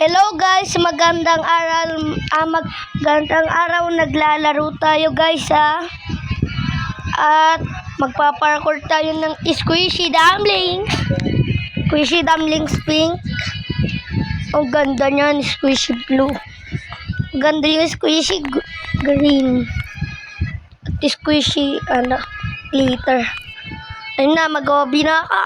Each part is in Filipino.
Hello guys, magandang araw, magandang araw. Naglalaro tayo guys at magpa-parkour tayo ng squishy dumplings. Squishy dumplings pink. Ang ganda niyan, squishy blue. Ganda yung squishy green. At squishy glitter. Ayun na, mag-hobby na ka.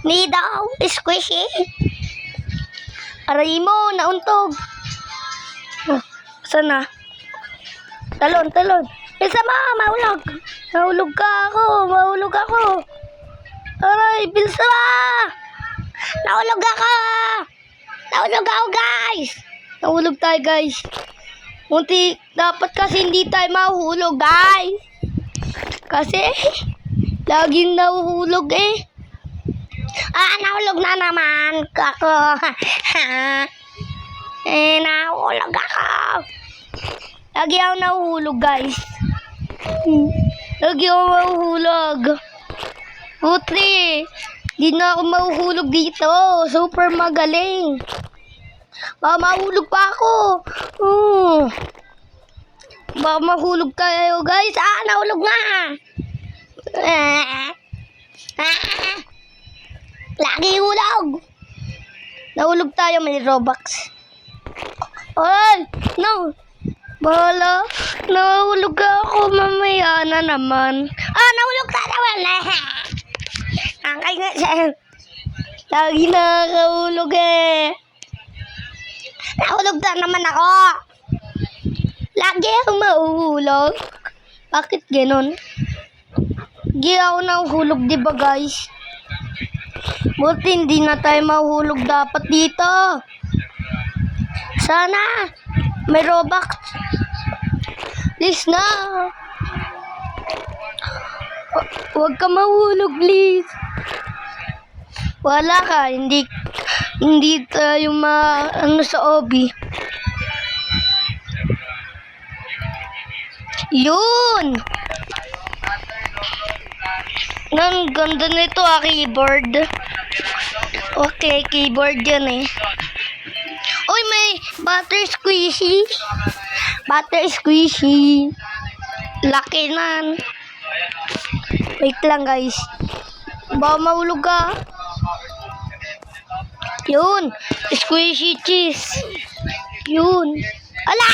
Need daw, squishy. Aray mo, nauntog. Sana. Talon. Isa ma, mahulog. Mahulog ako. Aray, bilsa ma. Nahulog ako, guys. Nahulog tayo, guys. Munti, dapat kasi hindi tayo mahulog, guys. Kasi, laging nahuhulog eh. Nahulog na naman ako. Nahulog ako. Lagi ako nahuhulog, guys. Lagi ako mahuhulog. Putri, di na ako mahuhulog dito. Super magaling. Baka mahulog pa ako. Baka mahulog tayo, guys. Nahulog na. Lagi hulog. Nahulog tayo, may Robux. Ay, no. Bahala. Nahulog ako, mamaya na naman. Nahulog ka naman. Lagi nakahulog eh. Nahulog na naman ako. Lagi ako mahuhulog. Bakit ganon? Lagi ako nahuhulog, diba guys? Buti hindi na tayo mahulog dapat dito. Sana may Robux. Please na. Huwag ka mahulog, please. Wala ka. Hindi tayo sa obi. Yun. Ang ganda nito keyboard. Okay, keyboard yan eh. Uy, may butter squishy. Laki nan. Wait lang guys. Baka mahulog ka. Yun. Squishy cheese. Yun. Ala!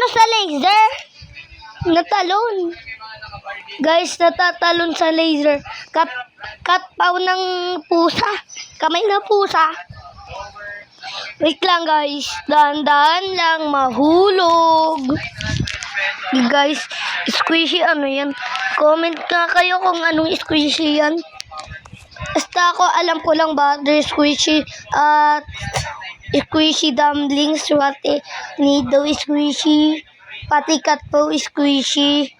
Sa laser? Natalon. Guys, natatalon sa laser. Katpaw ng pusa. Kamay na pusa. Wait lang guys. Dahan-dahan lang mahulog. Guys, squishy yan? Comment nga kayo kung anong squishy yan. Basta ako alam ko lang butter squishy at squishy dumplings. Pati nido squishy. Pati katpaw squishy.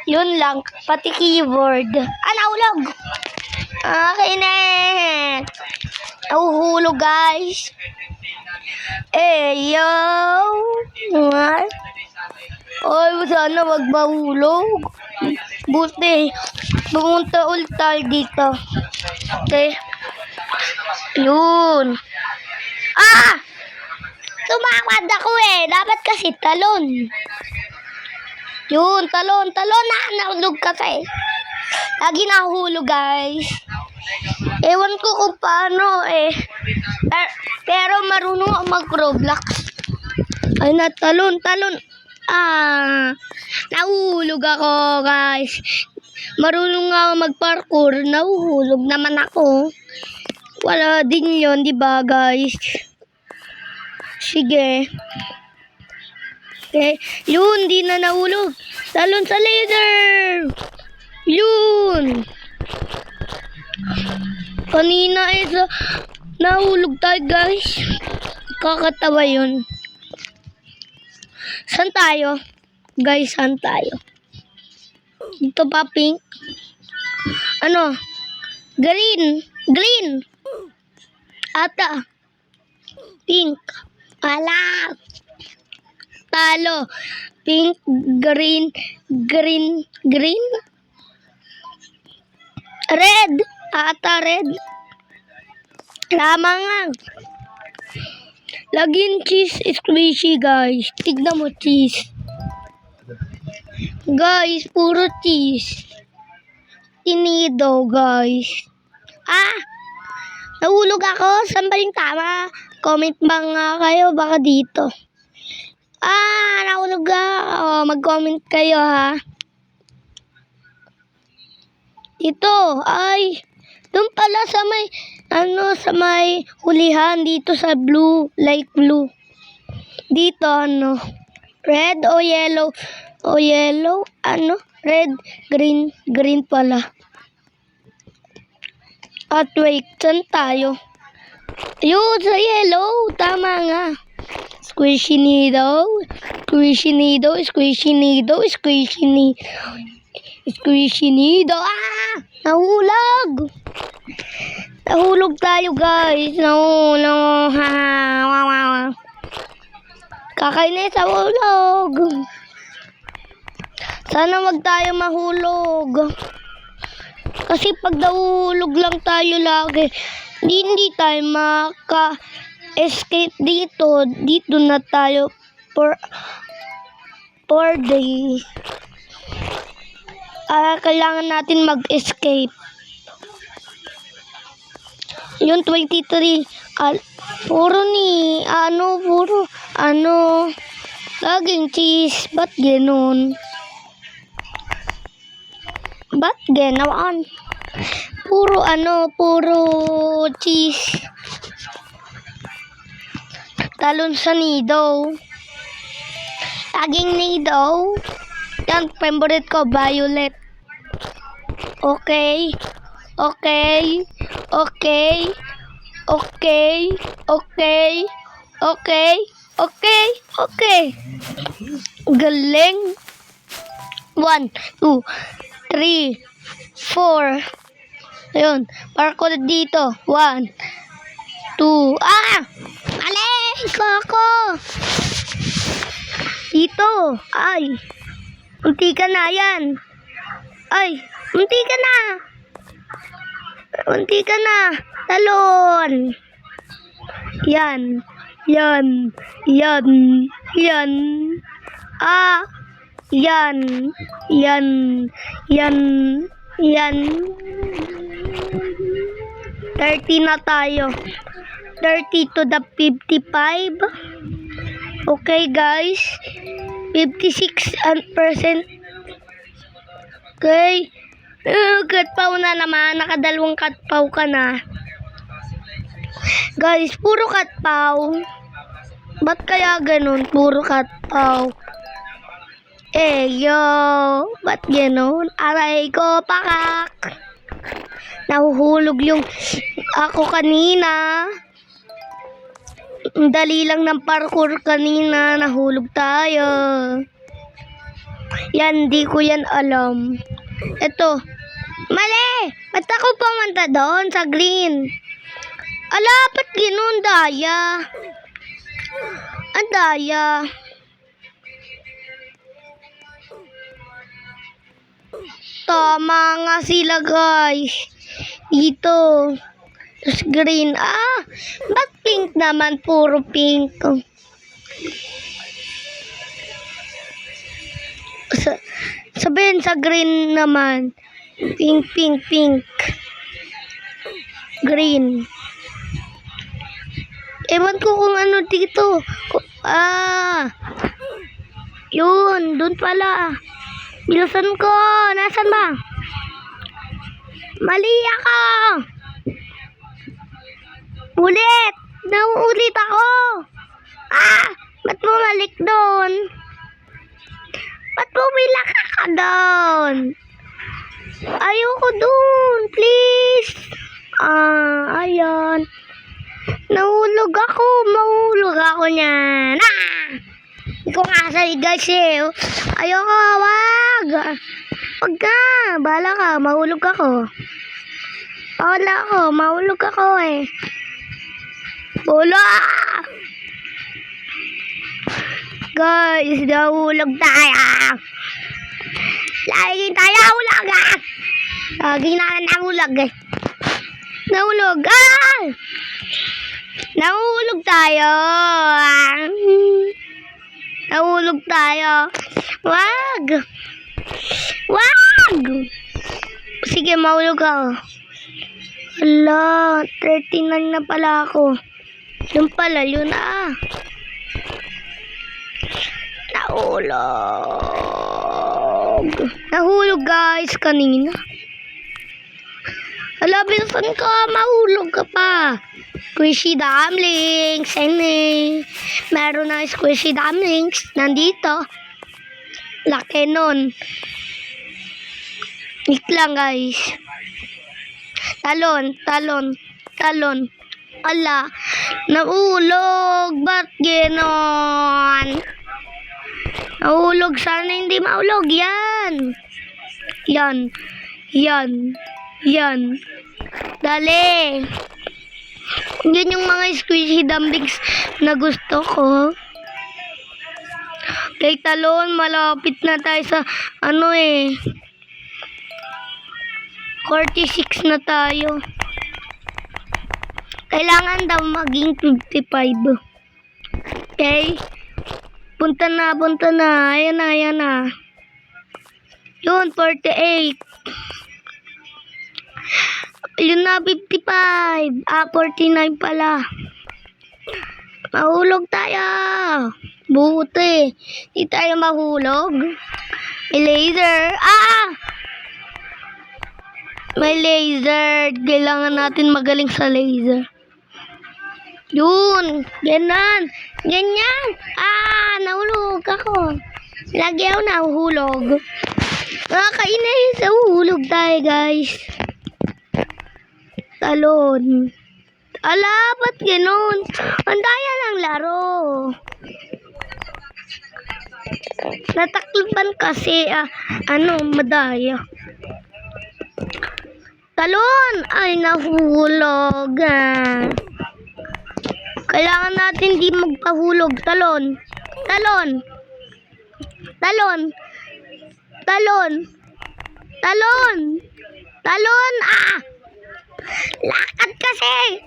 Yun lang. Pati keyboard. Nahulog. Kinet. Nahuhulog, guys. Yo. What? Ay, sana wag mahulog. Buti. Pumunta ulit tayo dito. Okay. Yun. Tumakad ako eh. Dapat kasi talon. Yun, talon. Nahulog kasi. Lagi nahulog, guys. Ewan ko kung paano eh. Pero marunong ako mag-Roblox. Ay, talon. Nahulog ako, guys. Marunong ako mag-parkour. Nahuhulog naman ako. Wala din yun, diba, guys? Sige. Okay. Yun, di na nahulog. Talon sa laser. Yun. Kanina nahulog tayo, guys. Kakatawa yun. Saan tayo? Guys, saan tayo? Ito pa, pink. Green. Ata. Pink. Ala. Talo. Pink, green. Red. Ata red. Tama nga. Laging cheese squishy, guys. Tignan mo, cheese. Guys, puro cheese. Tinido, guys. Nahulog ako. Saan ba yung tama? Comment ba nga kayo? Baka dito. Nahulog ako. Mag-comment kayo, ha? Dito. Doon pala sa may, sa may hulihan. Dito sa blue. Light blue. Dito, red o yellow? O yellow? Red, green. Green pala. At wait, saan tayo? Ayun, sa yellow. Tama nga. Squishy needle. Squishy needle. Squishy needle. Squishy needle. Squishy needle. Nahulog. Nahulog tayo, guys. Nahulog. Kakainis sa hulog. Sana wag tayo mahulog. Kasi pag nahulog lang tayo lagi, hindi tayo maka-escape dito. Dito na tayo for day. Kailangan natin mag-escape. Yung 23, puro laging cheese. Ba't ganun? Ba't ganoon? Puro cheese. Talon sa nido. Laging nido. Yan, favorite ko, violet. Okay. Okay. Okay. Okay. Okay. Okay. Okay. Okay. Galing. 1, 2, 3, 4. Ayun. Parko na dito. 1, 2. Alis ako. Dito. Munti ka na yan. Munti ka na. Munti ka na. Talon. Yan. Yan. Yan. Yan. Yan. Yan. Yan. Yan. 30 na tayo. 30 to the 55. Okay, guys. 56%. Okay. Katpaw na naman. Nakadalawang katpaw ka na. Guys, puro katpaw. Ba't kaya ganun? Puro katpaw. Yo. Ba't ganun? Aray ko, pakak. Nahuhulog yung ako kanina. Ang dali lang ng parkour kanina. Nahulog tayo. Yan, di ko yan alam. Ito. Mali! Ba't ako pumunta doon sa green? Ba't ganun, daya? Ang daya. Tama nga sila, guys. Dito. Tapos green. Ba't pink naman? Puro pink. Sabihin sa green naman. Pink, pink, pink. Green. Ewan ko kung ano dito. Yun. Doon pala. Bilusan ko. Nasaan ba? Mali ako. Ulit. Nauulit ako. Ba't bumalik doon? Ba't bumilak ka doon? Ayoko doon. Please. Ayan. Nahulog ako. Mahulog ako niyan. Hindi ko nga sa'yo, guys, Ayoko, wag. Wag ka. Bahala ka. Mahulog ako. Mahulog ako, Wala. Guys, nahulog tayo. Lagi tayo nahulog, Lagi na nahulog, Nahulog, Nahulog tayo. Nahulog tayo. Wag. Wag. Sige, mahulog ako. Hala, 39 na pala ako. Yun pala, yun Nahulog. Nahulog guys, kanina. Hala, bilisan ka, mahulog ka pa. Squishy dumplings. Meron na squishy dumplings. Nandito. Laki nun. Wait lang guys. Talon. Ala, nahulog. Ba't ganon? Nahulog. Sana hindi mahulog. Yan. Dali. Yan yung mga squishy dumplings na gusto ko. Kay Talon, malapit na tayo sa 46 na tayo. Kailangan daw maging 55. Okay? Punta na. Ayan na. Yun, 48. Yun na, 55. 49 pala. Mahulog tayo. Buti. Di tayo mahulog. May laser. May laser. Kailangan natin magaling sa laser. Yun. Ganyan. Nahulog ako. Lagi ako nahuhulog. Nakakainis. Nahuhulog tayo, guys. Talon. Ala, ba't ganun? Ang daya ng laro. Nataklipan kasi, madaya. Talon! Ay, nahulog. Kailangan natin di magpahulog. Talon. Lakad kasi.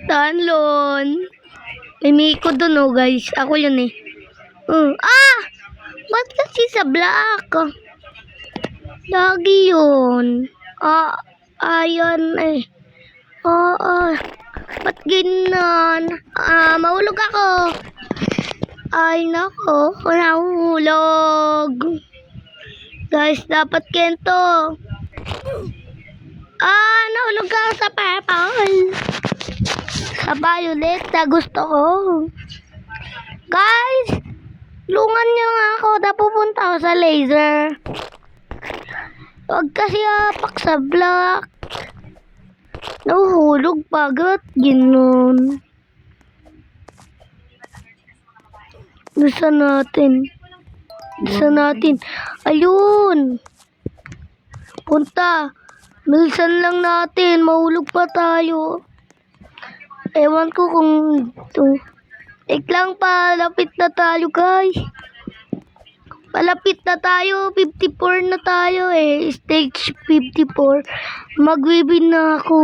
Talon. May Miko dun guys. Ako yun eh. Ba't kasi sa black? Lagi yun. Ayan eh. Ba't ginan? Mahulog ako. Ay nako. Nahulog. Guys, dapat kento. Nahulog ako sa purple. Sa violet na gusto ko. Guys, tulungan niyo nga ako. Napupunta ako sa laser. Huwag kasi apak sa black. Nahuhulog pagat. Ginon. Bisa natin. Ayun. Punta. Bilisan lang natin. Mahulog pa tayo. Ewan ko kung lang pa. Lapit na tayo guys. Palapit na tayo. 54 na tayo eh. Stage 54. Mag-win na ako.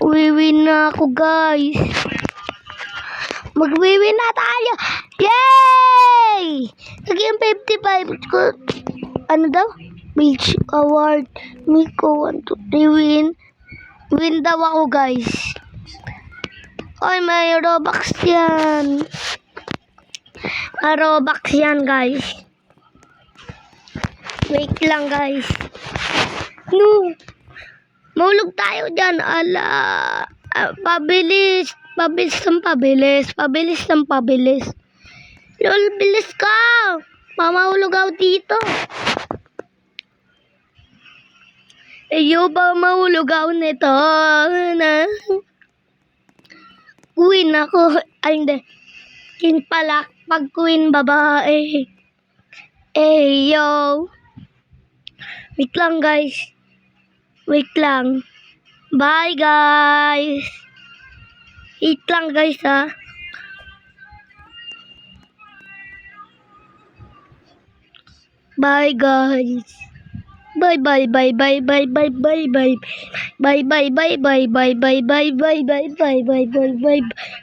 Wiwin na ako guys. Mag-win na tayo. Yay! Naging 55. Ano daw? Beach Award. Miko 1, 2, 3 win. Win daw ako guys. Ay, may Robux yan. May Robux yan guys. Wait lang guys. No. Mahulog tayo dyan. Ala. Pabilis. Lol, bilis ka. Mamahulog ako dito. Ba mahulog ako nito. Queen ako. Ay, hindi. King pala. Pag queen, babae. Yo. Wait lang, guys. Wait lang. Bye, guys. Eat lang, guys, ha. Bye, guys. Bye, bye, bye, bye, bye, bye, bye, bye. Bye, bye, bye, bye, bye, bye, bye, bye, bye, bye, bye, bye, bye.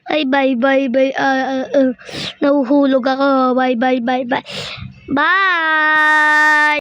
Bye, bye, bye, bye. Nahuhulog ako. Bye, bye, bye, bye. Bye.